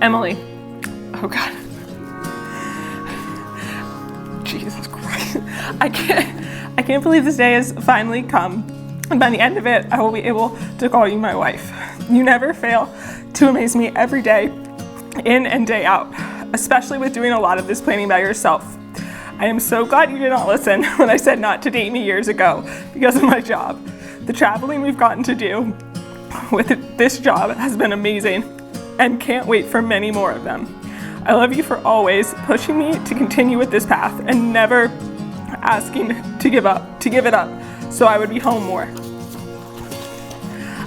Emily. Oh God. Jesus Christ. I can't believe this day has finally come. And by the end of it, I will be able to call you my wife. You never fail to amaze me every day, in and day out, especially with doing a lot of this planning by yourself. I am so glad you did not listen when I said not to date me years ago because of my job. The traveling we've gotten to do with this job has been amazing and can't wait for many more of them. I love you for always pushing me to continue with this path and never asking to give it up, so I would be home more.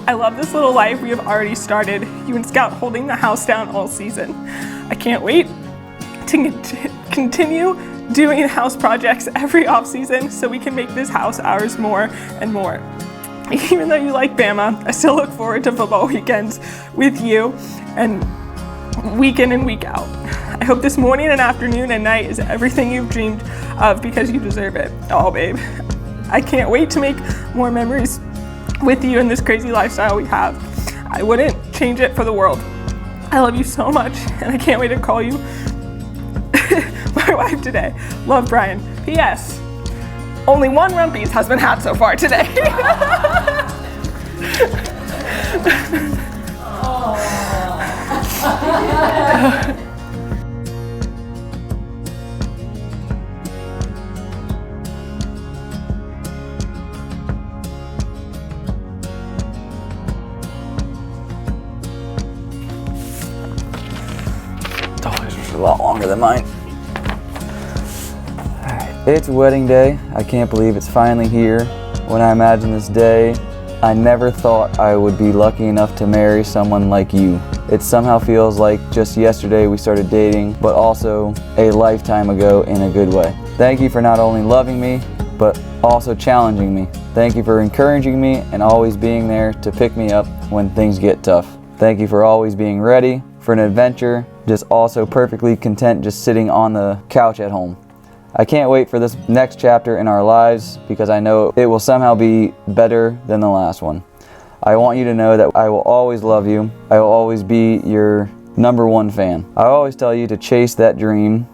I love this little life we have already started, you and Scout holding the house down all season. I can't wait to continue doing house projects every off season so we can make this house ours more and more. Even though you like Bama, I still look forward to football weekends with you and week in and week out. I hope this morning and afternoon and night is everything you've dreamed of because you deserve it. Oh, babe. I can't wait to make more memories with you in this crazy lifestyle we have. I wouldn't change it for the world. I love you so much, and I can't wait to call you my wife today. Love, Bryan. P.S. Only one Rumpies has been had so far today. Yours was a lot longer than mine. It's wedding day. I can't believe it's finally here. When I imagine this day, I never thought I would be lucky enough to marry someone like you. It somehow feels like just yesterday we started dating, but also a lifetime ago in a good way. Thank you for not only loving me, but also challenging me. Thank you for encouraging me and always being there to pick me up when things get tough. Thank you for always being ready for an adventure, just also perfectly content just sitting on the couch at home. I can't wait for this next chapter in our lives because I know it will somehow be better than the last one. I want you to know that I will always love you. I will always be your #1 fan. I always tell you to chase that dream,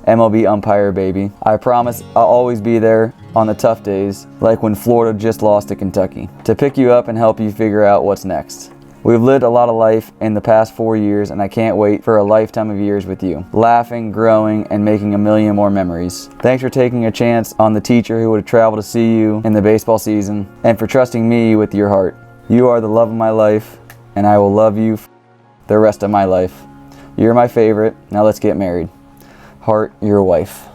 MLB umpire baby. I promise I'll always be there on the tough days, like when Florida just lost to Kentucky, to pick you up and help you figure out what's next. We've lived a lot of life in the past 4 years, and I can't wait for a lifetime of years with you, laughing, growing, and making a million more memories. Thanks for taking a chance on the teacher who would have traveled to see you in the baseball season, and for trusting me with your heart. You are the love of my life, and I will love you the rest of my life. You're my favorite. Now let's get married. Heart, your wife.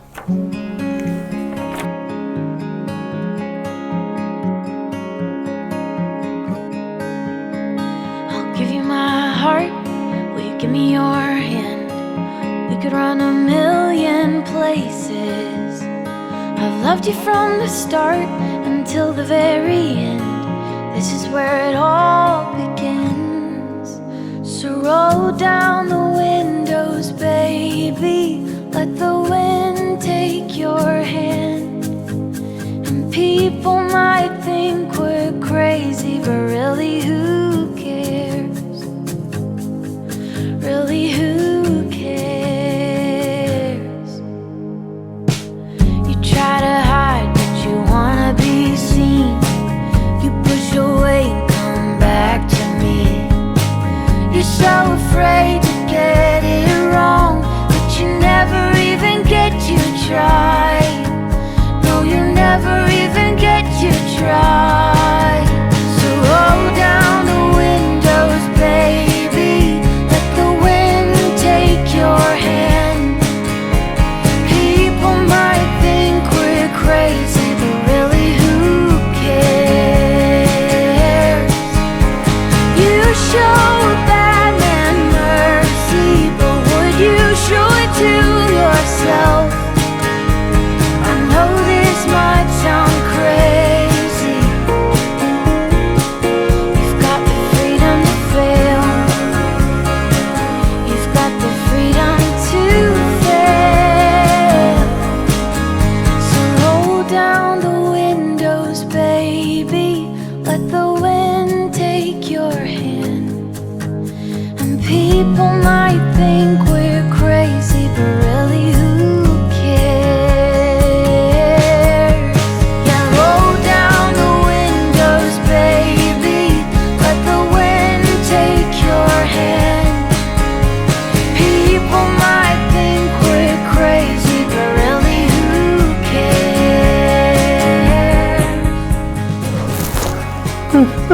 Give you my heart, will you give me your hand? We could run a million places. I've loved you from the start until the very end. This is where it all begins. So roll down the windows, baby. Let the wind take your hand. And people might think we're crazy, but really who cares? Really, who cares? You try to hide, but you wanna be seen. You push away and come back to me. You're so afraid to get it wrong, but you never even get to try. No, you never even get to try. So roll down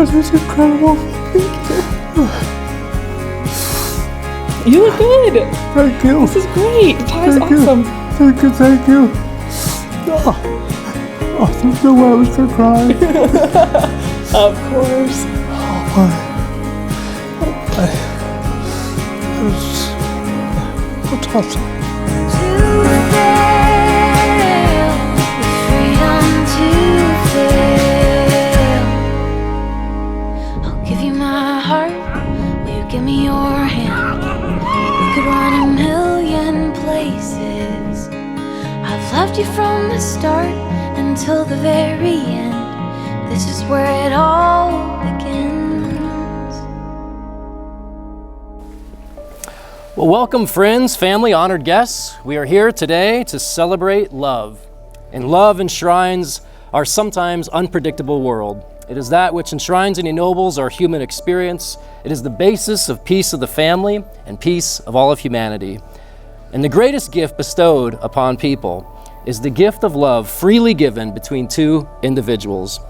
This is incredible. You look good. Thank you. This is great. The pie's Thank you. awesome. Thank you, thank you. There's no way I was gonna cry. Of course. It's awesome. I'll give you my heart. Will you give me your hand? We could run a million places. I've loved you from the start until the very end. This is where it all begins. Well, welcome friends, family, honored guests. We are here today to celebrate love. And love enshrines our sometimes unpredictable world. It is that which enshrines and ennobles our human experience. It is the basis of peace of the family and peace of all of humanity. And the greatest gift bestowed upon people is the gift of love freely given between two individuals.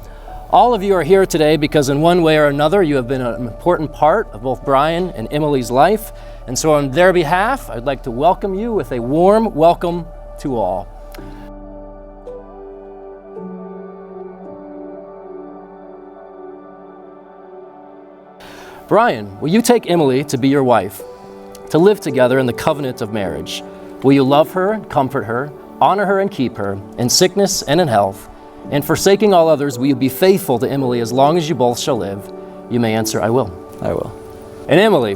All of you are here today because in one way or another you have been an important part of both Bryan and Emily's life. And so on their behalf, I'd like to welcome you with a warm welcome to all. Bryan, will you take Emily to be your wife, to live together in the covenant of marriage? Will you love her and comfort her, honor her and keep her, in sickness and in health? And forsaking all others, will you be faithful to Emily as long as you both shall live? You may answer, I will. I will. And Emily,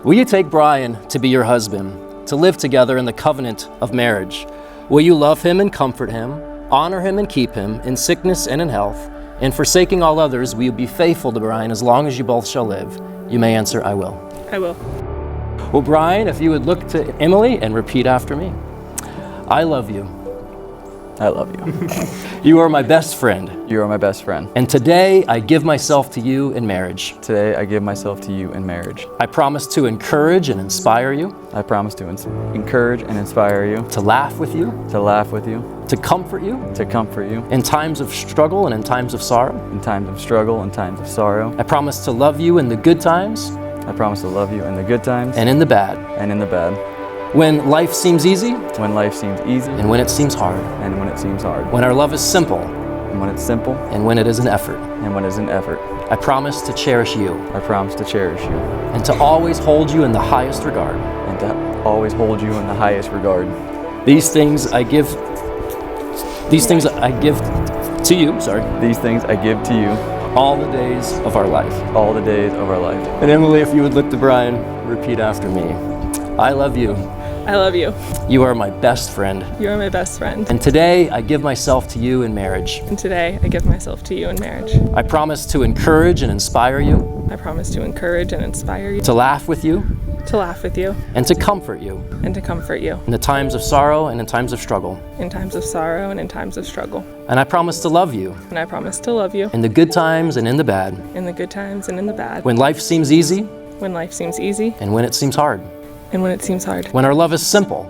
will you take Bryan to be your husband, to live together in the covenant of marriage? Will you love him and comfort him, honor him and keep him, in sickness and in health? And forsaking all others, will you be faithful to Bryan as long as you both shall live? You may answer, I will. I will. Well, Bryan, if you would look to Emily and repeat after me. I love you. I love you. You are my best friend. You are my best friend. And today I give myself to you in marriage. Today I give myself to you in marriage. I promise to encourage and inspire you. I promise to encourage and inspire you. To laugh with you. To laugh with you. To comfort you. To comfort you. In times of struggle and in times of sorrow. In times of struggle and times of sorrow. I promise to love you in the good times. I promise to love you in the good times. And in the bad. And in the bad. When life seems easy. When life seems easy. And when it seems hard. And when it seems hard. When our love is simple. And when it's simple. And when it is an effort. And when it's an effort. I promise to cherish you. I promise to cherish you. And to always hold you in the highest regard. And to always hold you in the highest regard. These things I give to you, These things I give to you. All the days of our life. All the days of our life. And Emily, if you would look to Bryan, repeat after me. I love you. I love you. You are my best friend. You are my best friend. And today I give myself to you in marriage. And today I give myself to you in marriage. I promise to encourage and inspire you. I promise to encourage and inspire you. To laugh with you. To laugh with you. And to comfort you. And to comfort you. In the times of sorrow and in times of struggle. In times of sorrow and in times of struggle. And I promise to love you. And I promise to love you. In the good times and in the bad. In the good times and in the bad. When life seems easy. When life seems easy. And when it seems hard. And when it seems hard. When our love is simple.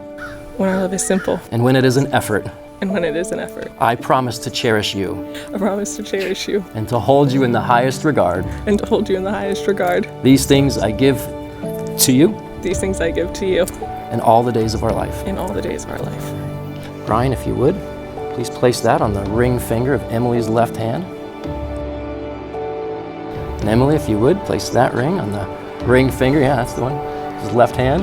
When our love is simple. And when it is an effort. And when it is an effort. I promise to cherish you. I promise to cherish you. And to hold you in the highest regard. And to hold you in the highest regard. These things I give to you. These things I give to you. In all the days of our life. In all the days of our life. Bryan, if you would, please place that on the ring finger of Emily's left hand. And Emily, if you would, place that ring on the ring finger. Yeah, that's the one. His left hand.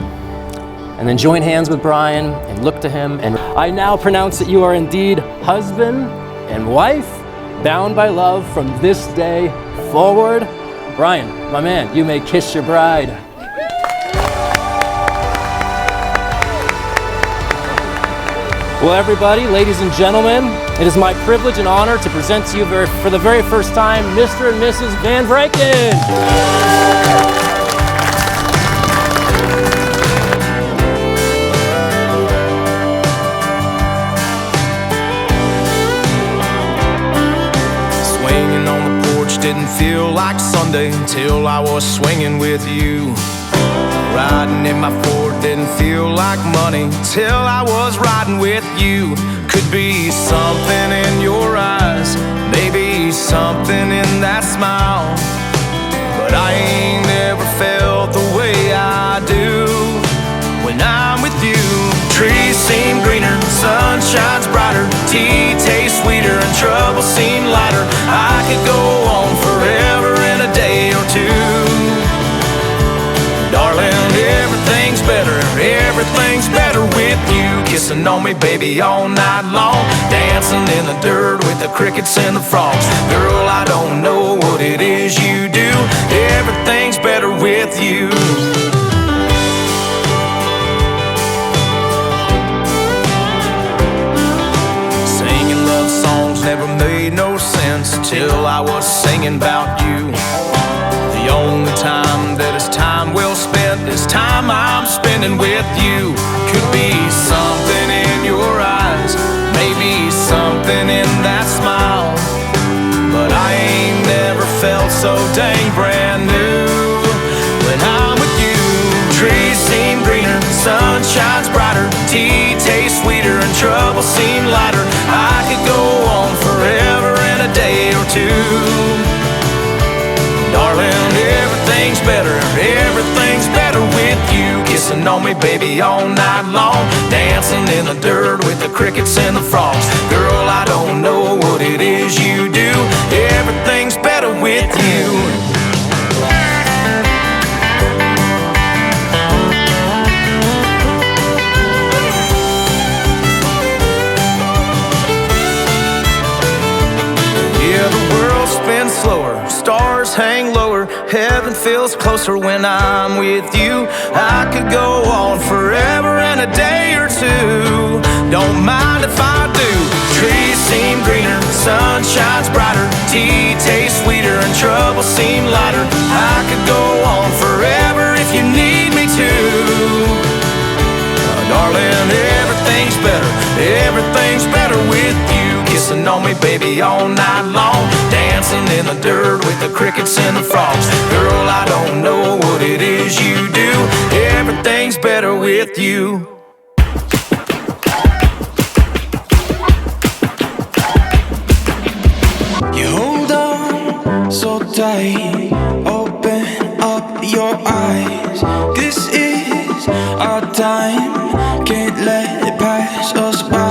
And then join hands with Bryan and look to him. And I now pronounce that you are indeed husband and wife, bound by love from this day forward. Bryan, my man, you may kiss your bride. Well, everybody, ladies and gentlemen, it is my privilege and honor to present to you for the very first time, Mr. and Mrs. Van Vranken. Swinging on the porch didn't feel like Sunday until I was swinging with you. Riding in my Ford didn't feel like money till I was riding with you. Could be something in your eyes, maybe something in that smile. kissing on me, baby, all night long, dancing in the dirt with the crickets and the frogs. Girl, I don't know what it is you do, everything's better with you. Singing love songs never made no sense till I was singing about you. The only time that is time well spent is time I'm spending with you. Could be something in your eyes, maybe something in that smile, but I ain't never felt so dang brand new when I'm with you. Trees seem greener, sun shines brighter, tea tastes sweeter, and trouble seem lighter. I could go on forever in a day or two. Darling, everything's better with you. Kissing on me, baby, all night long, dancing in the dirt with the crickets and the frogs. Girl, I don't know what it is you do, everything's better with you. Yeah, the world spins slower, stars hang lower, heaven feels closer when I'm with you. I could go on forever in a day or two, don't mind if I do. Trees seem greener, sun shines brighter, tea tastes sweeter, and trouble seem lighter. I could go on forever if you need me to. Darling, everything's better with you. Kissing on me, baby, all night long, dancing in the dirt with the crickets and the frogs. Girl, I don't know what it is you do, everything's better with you. You hold on so tight, open up your eyes. This is our time, can't let it pass us by.